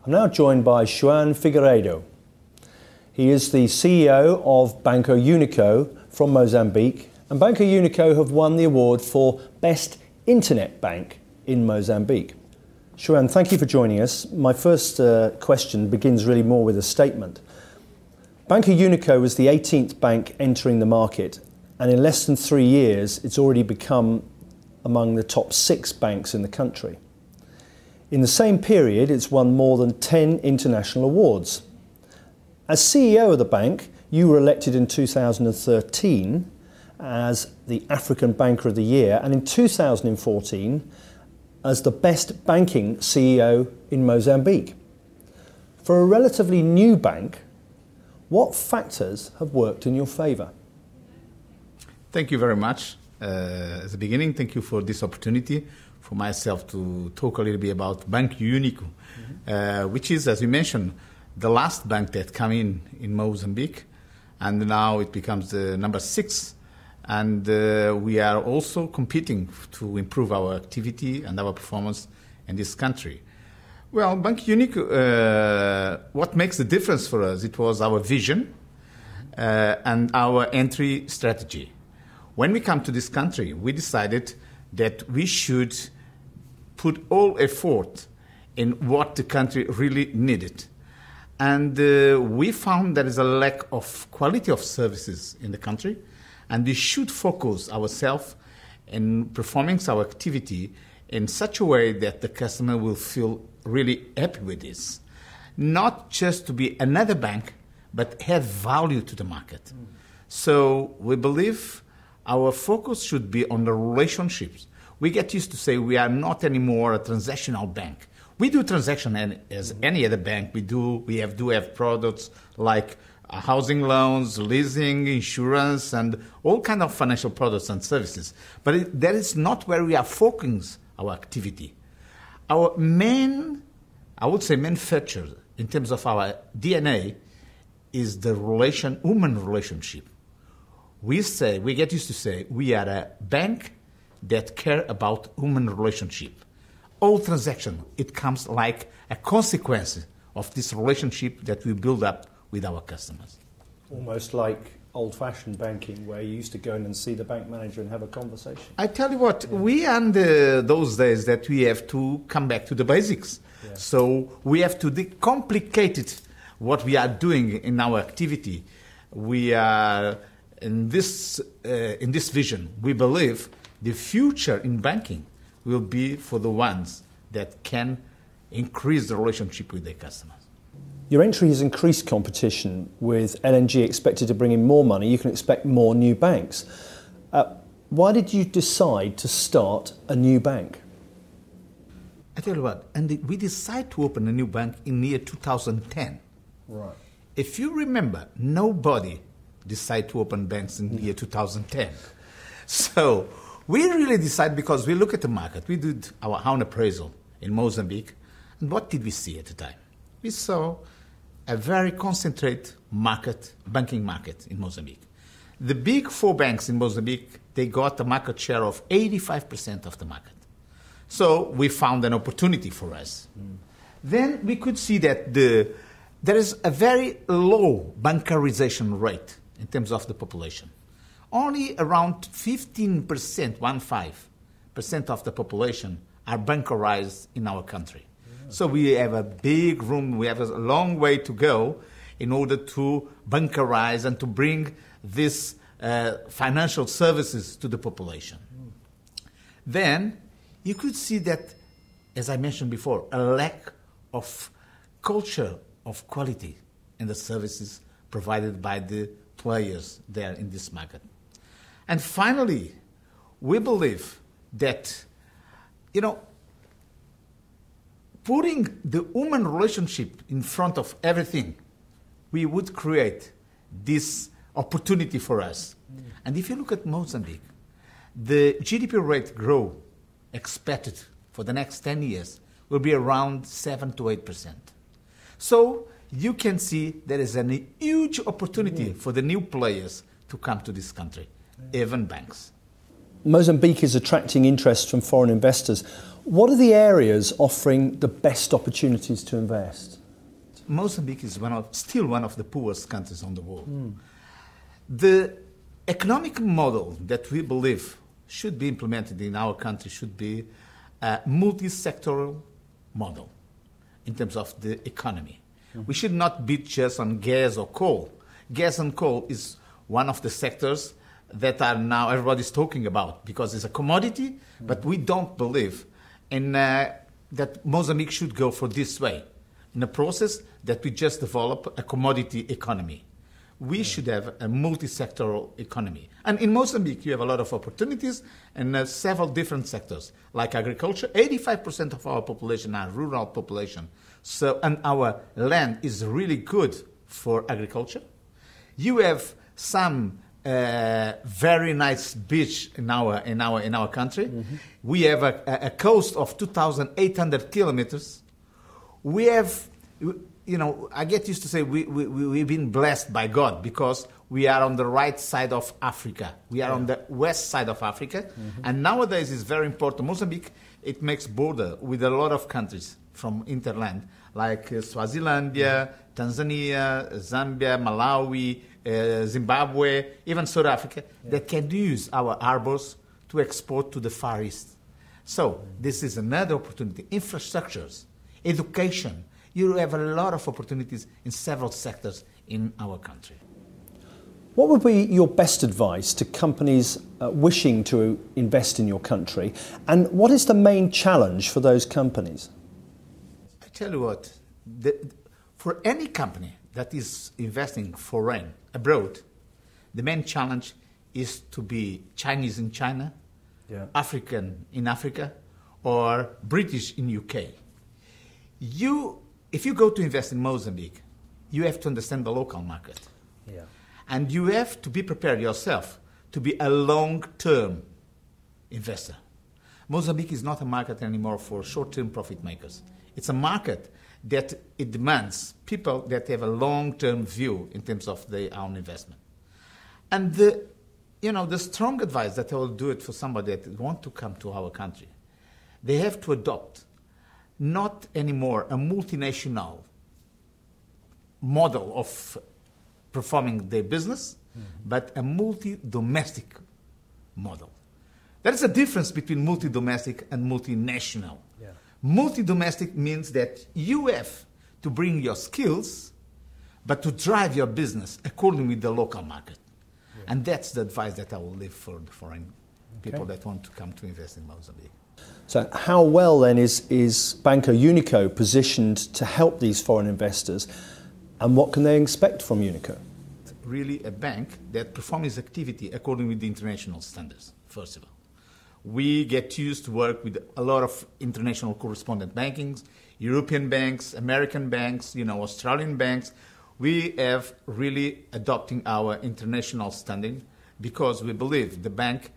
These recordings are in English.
I'm now joined by Joao Figueiredo. He is the CEO of Banco Unico from Mozambique, and Banco Unico have won the award for Best Internet Bank in Mozambique. Joao, thank you for joining us. My first question begins really more with a statement. Banco Unico was the 18th bank entering the market, and in less than 3 years it's already become among the top 6 banks in the country. In the same period, it's won more than 10 international awards. As CEO of the bank, you were elected in 2013 as the African Banker of the Year, and in 2014 as the Best Banking CEO in Mozambique. For a relatively new bank, what factors have worked in your favour? Thank you very much. As a beginning, thank you for this opportunity for myself to talk a little bit about Banco Unico, which is, as you mentioned, the last bank that came in Mozambique, and now it becomes the number 6. And we are also competing to improve our activity and our performance in this country. Well, Banco Unico, what makes the difference for us, it was our vision and our entry strategy. When we come to this country, we decided that we should put all effort in what the country really needed. And we found there is a lack of quality of services in the country, and we should focus ourselves in performing our activity in such a way that the customer will feel really happy with this. Not just to be another bank, but have value to the market. So we believe our focus should be on the relationships. We get used to say we are not anymore a transactional bank. We do transaction as any other bank. We do have products like housing loans, leasing, insurance, and all kind of financial products and services. But that is not where we are focusing our activity. Our main, I would say, main feature in terms of our DNA is the human relationship. We get used to say, we are a bank that care about human relationship. All transaction, it comes like a consequence of this relationship that we build up with our customers. Almost like old-fashioned banking, where you used to go in and see the bank manager and have a conversation. I tell you what, we are in those days that we have to come back to the basics. Yeah. So we have to decomplicate it, what we are doing in our activity. We are in this vision. We believe the future in banking will be for the ones that can increase the relationship with their customers. Your entry has increased competition. With LNG expected to bring in more money, you can expect more new banks. Why did you decide to start a new bank? I tell you what, and we decided to open a new bank in the year 2010. Right. If you remember, nobody decided to open banks in the year 2010. So we really decided because we look at the market. We did our own appraisal in Mozambique. And what did we see at the time? We saw a very concentrated banking market in Mozambique. The big 4 banks in Mozambique, they got a market share of 85% of the market. So we found an opportunity for us. Then we could see that there is a very low bancarization rate in terms of the population. Only around 15%, 15% of the population are bancarized in our country. Yeah. So we have a big room, we have a long way to go in order to bancarize and to bring these financial services to the population. Then you could see that, as I mentioned before, a lack of culture of quality in the services provided by the players there in this market. And finally, we believe that, putting the human relationship in front of everything, we would create this opportunity for us. And if you look at Mozambique, the GDP rate growth expected for the next 10 years will be around 7 to 8%. So you can see there is a huge opportunity for the new players to come to this country, even banks. Mozambique is attracting interest from foreign investors. What are the areas offering the best opportunities to invest? Mozambique is still one of the poorest countries on the world. The economic model that we believe should be implemented in our country should be a multi-sectoral model in terms of the economy. We should not be just on gas or coal. Gas and coal is one of the sectors that are now everybody's talking about because it's a commodity, but we don't believe in that Mozambique should go for this way, in a process that we just develop a commodity economy. We should have a multi-sectoral economy. And in Mozambique, you have a lot of opportunities in several different sectors, like agriculture. 85% of our population are rural population. And our land is really good for agriculture. You have some very nice beach in our country. We have a coast of 2,800 kilometers. We have, I get used to say we've been blessed by God because we are on the right side of Africa. We are on the west side of Africa. And nowadays it's very important. Mozambique, it makes border with a lot of countries from interland, like Swazilandia, Tanzania, Zambia, Malawi, Zimbabwe, even South Africa, that can use our harbors to export to the Far East. So this is another opportunity. Infrastructures, education. You have a lot of opportunities in several sectors in our country. What would be your best advice to companies wishing to invest in your country? And what is the main challenge for those companies? I tell you what, for any company that is investing foreign, abroad, the main challenge is to be Chinese in China, African in Africa, or British in UK. If you go to invest in Mozambique, you have to understand the local market. And you have to be prepared yourself to be a long-term investor. Mozambique is not a market anymore for short-term profit makers. It's a market that it demands people that have a long-term view in terms of their own investment. And the strong advice that I will do it for somebody that want to come to our country, they have to adopt not anymore a multinational model of performing their business, but a multi-domestic model. There is a difference between multi-domestic and multinational. Multi-domestic means that you have to bring your skills, but to drive your business according with the local market. And that's the advice that I will leave for the foreign people that want to come to invest in Mozambique. So how well then is Banco Unico positioned to help these foreign investors, and what can they expect from Unico? Really a bank that performs activity according with the international standards, first of all. We get used to work with a lot of international correspondent bankings, European banks, American banks, Australian banks. We have really adopting our international standing because we believe the bank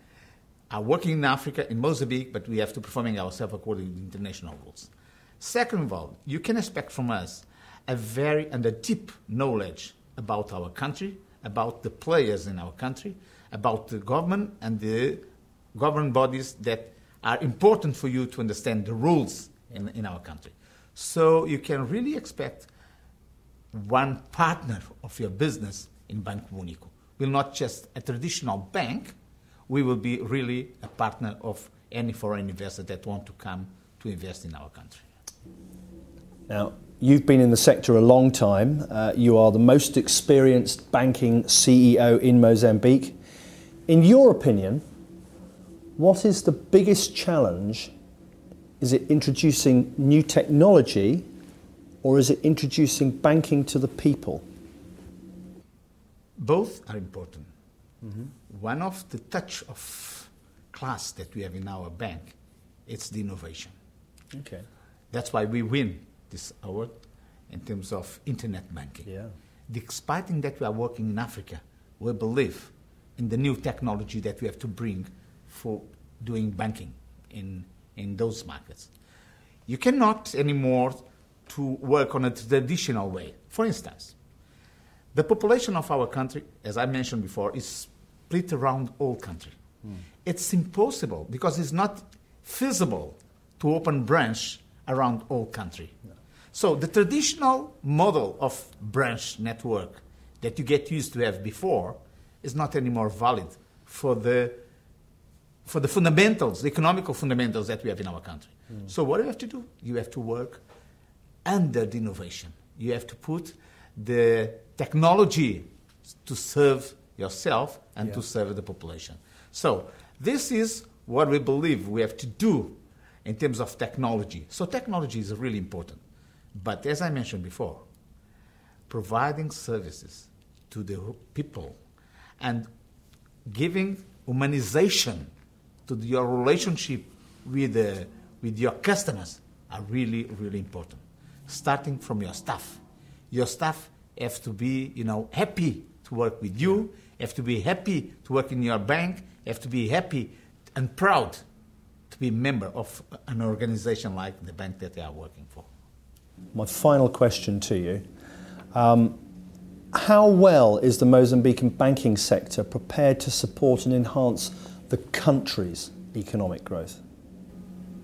are working in Africa, in Mozambique, but we have to performing ourselves according to international rules. Second of all, you can expect from us a very and a deep knowledge about our country, about the players in our country, about the government and the government bodies that are important for you to understand the rules in our country. So you can really expect one partner of your business in Banco Unico. We're not just a traditional bank, we will be really a partner of any foreign investor that want to come to invest in our country. Now, you've been in the sector a long time. You are the most experienced banking CEO in Mozambique. In your opinion, what is the biggest challenge? Is it introducing new technology, or is it introducing banking to the people? Both are important. One of the touch of class that we have in our bank, it's the innovation. That's why we win this award in terms of internet banking. Despite that we are working in Africa, we believe in the new technology that we have to bring for doing banking in those markets. You cannot anymore to work on a traditional way. For instance, the population of our country, as I mentioned before, is split around all country. It's impossible because it's not feasible to open branch around all country. No. So the traditional model of branch network that you get used to have before is not anymore valid for the fundamentals, the economical fundamentals that we have in our country. So what do you have to do? You have to work under the innovation. You have to put the technology to serve yourself and to serve the population. So this is what we believe we have to do in terms of technology. So technology is really important. But as I mentioned before, providing services to the people and giving humanization to your relationship with your customers are really, really important. Starting from your staff. Your staff have to be, happy to work with you, have to be happy to work in your bank, have to be happy and proud to be a member of an organization like the bank that they are working for. My final question to you. How well is the Mozambican banking sector prepared to support and enhance the country's economic growth?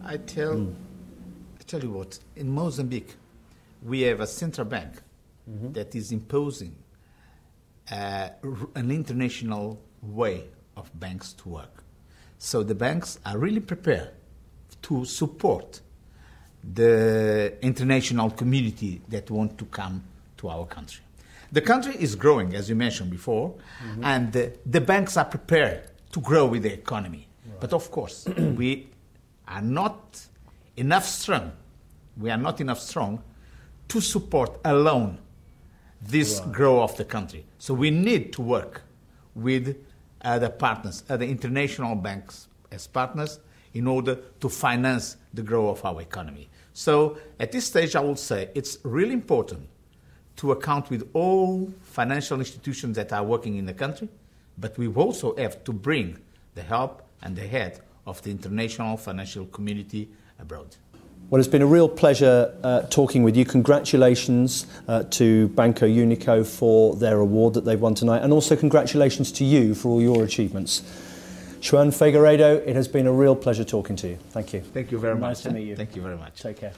I tell you what, in Mozambique, we have a central bank that is imposing an international way of banks to work. So the banks are really prepared to support the international community that want to come to our country. The country is growing, as you mentioned before, and the banks are prepared to grow with the economy. Right. But of course, we are not enough strong. We are not enough strong to support alone this growth of the country. So we need to work with other partners, other international banks as partners in order to finance the growth of our economy. So at this stage, I would say it's really important to account with all financial institutions that are working in the country, but we also have to bring the help and the head of the international financial community abroad. Well, it's been a real pleasure talking with you. Congratulations to Banco Unico for their award that they've won tonight, and also congratulations to you for all your achievements. Joao Figueiredo, it has been a real pleasure talking to you. Thank you. Thank you very much. Nice to meet you. Thank you very much. Take care.